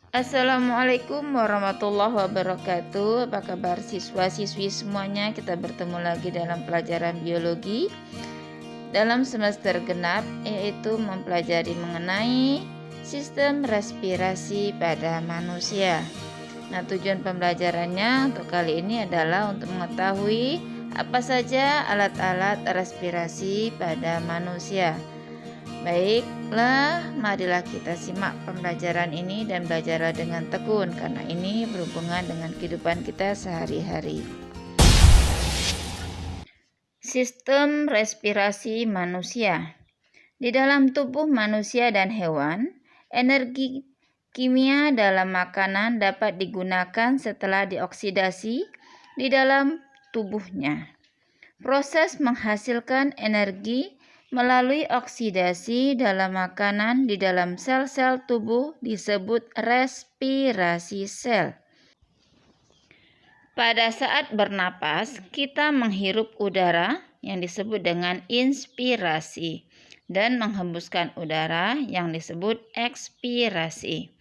Assalamualaikum warahmatullahi wabarakatuh. Apa kabar siswa-siswi semuanya? Kita bertemu lagi dalam pelajaran biologi dalam semester genap, yaitu mempelajari mengenai sistem respirasi pada manusia. Nah, tujuan pembelajarannya untuk kali ini adalah untuk mengetahui apa saja alat-alat respirasi pada manusia. Baiklah, marilah kita simak pembelajaran ini dan belajarlah dengan tekun karena ini berhubungan dengan kehidupan kita sehari-hari. Sistem respirasi manusia. Di dalam tubuh manusia dan hewan, energi kimia dalam makanan dapat digunakan setelah dioksidasi di dalam tubuhnya. Proses menghasilkan energi melalui oksidasi dalam makanan di dalam sel-sel tubuh disebut respirasi sel. Pada saat bernapas, kita menghirup udara yang disebut dengan inspirasi dan menghembuskan udara yang disebut ekspirasi.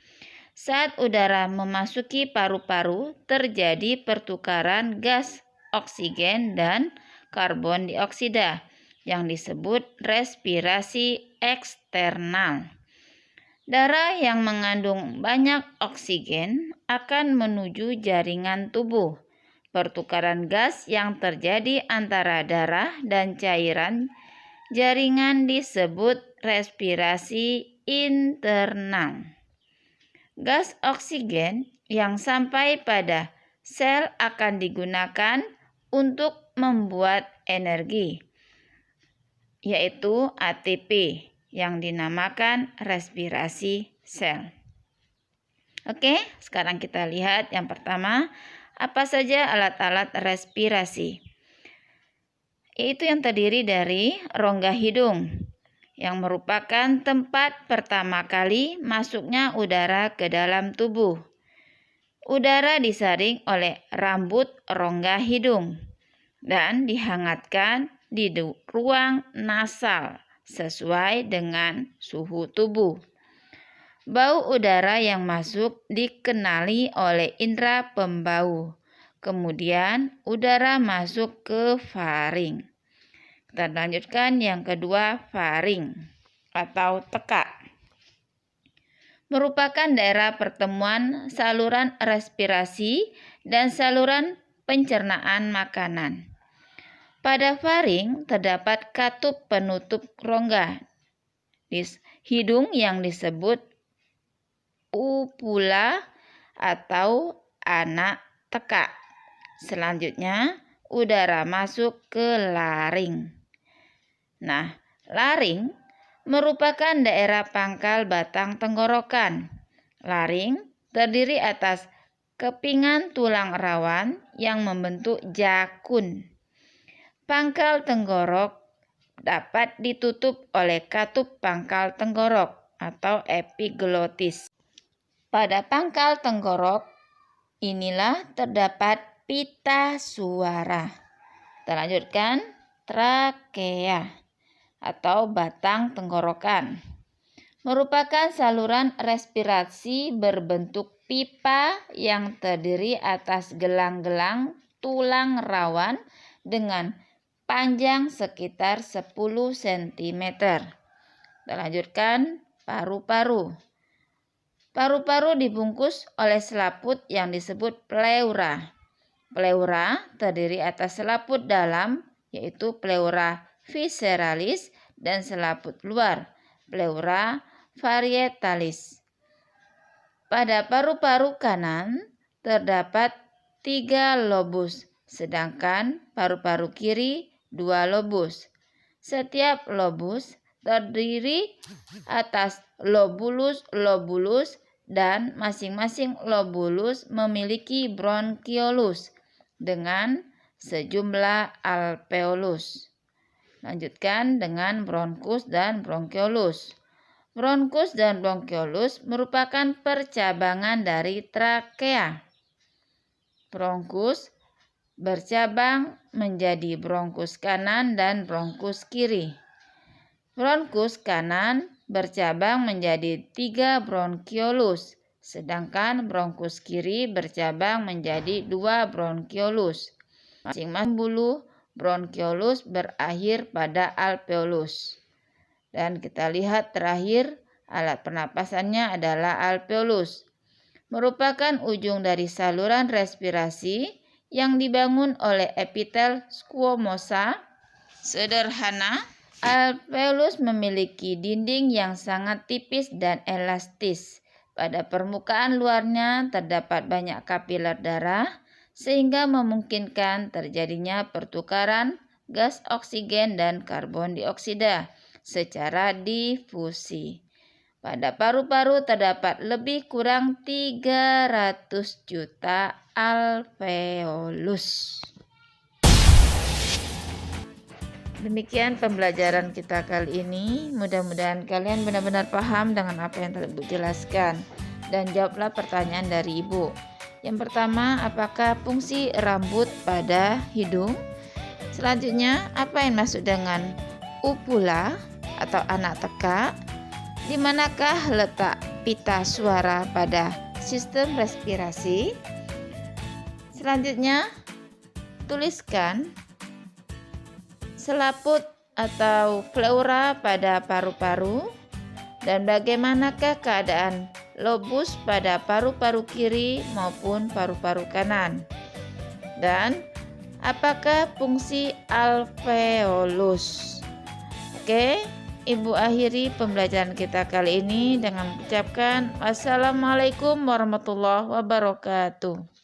Saat udara memasuki paru-paru, terjadi pertukaran gas oksigen dan karbon dioksida yang disebut respirasi eksternal. Darah yang mengandung banyak oksigen akan menuju jaringan tubuh. Pertukaran gas yang terjadi antara darah dan cairan jaringan disebut respirasi internal. Gas oksigen yang sampai pada sel akan digunakan untuk membuat energi, yaitu ATP yang dinamakan respirasi sel. Oke, sekarang kita lihat yang pertama, apa saja alat-alat respirasi. Itu yang terdiri dari rongga hidung, yang merupakan tempat pertama kali masuknya udara ke dalam tubuh. Udara disaring oleh rambut rongga hidung dan dihangatkan di ruang nasal sesuai dengan suhu tubuh. Bau udara yang masuk dikenali oleh indera pembau. Kemudian udara masuk ke faring. Kita lanjutkan yang kedua, faring atau tekak. Merupakan daerah pertemuan saluran respirasi dan saluran pencernaan makanan. Pada faring terdapat katup penutup rongga di hidung yang disebut upula atau anak tekak. Selanjutnya, udara masuk ke laring. Nah, laring merupakan daerah pangkal batang tenggorokan. Laring terdiri atas kepingan tulang rawan yang membentuk jakun. Pangkal tenggorok dapat ditutup oleh katup pangkal tenggorok atau epiglotis. Pada pangkal tenggorok inilah terdapat pita suara. Kita lanjutkan, trakea atau batang tenggorokan. Merupakan saluran respirasi berbentuk pipa yang terdiri atas gelang-gelang tulang rawan dengan panjang sekitar 10 cm. Kita lanjutkan, paru-paru. Paru-paru dibungkus oleh selaput yang disebut pleura. Pleura terdiri atas selaput dalam, yaitu pleura visceralis, dan selaput luar, pleura parietalis. Pada paru-paru kanan terdapat 3 lobus, sedangkan paru-paru kiri 2 lobus. Setiap lobus terdiri atas lobulus dan masing-masing lobulus memiliki bronkiolus dengan sejumlah alveolus. Lanjutkan dengan bronkus dan bronkiolus. Bronkus dan bronkiolus merupakan percabangan dari trakea. Bronkus bercabang menjadi bronkus kanan dan bronkus kiri. Bronkus kanan bercabang menjadi 3 bronkiolus, sedangkan bronkus kiri bercabang menjadi 2 bronkiolus. Masing-masing bulu bronkiolus berakhir pada alveolus. Dan kita lihat terakhir alat pernapasannya adalah alveolus, merupakan ujung dari saluran respirasi yang dibangun oleh epitel squamosa. Sederhana, alveolus memiliki dinding yang sangat tipis dan elastis. Pada permukaan luarnya terdapat banyak kapiler darah, sehingga memungkinkan terjadinya pertukaran gas oksigen dan karbon dioksida secara difusi. Pada paru-paru terdapat lebih kurang 300 juta alveolus. Demikian pembelajaran kita kali ini. Mudah-mudahan kalian benar-benar paham dengan apa yang telah Ibu jelaskan. Dan jawablah pertanyaan dari Ibu. Yang pertama, apakah fungsi rambut pada hidung? Selanjutnya, apa yang masuk dengan uvula atau anak teka? Di manakah letak pita suara pada sistem respirasi? Selanjutnya, tuliskan selaput atau pleura pada paru-paru dan bagaimanakah keadaan lobus pada paru-paru kiri maupun paru-paru kanan. Dan apakah fungsi alveolus? Oke, Ibu akhiri pembelajaran kita kali ini dengan mengucapkan wassalamualaikum warahmatullahi wabarakatuh.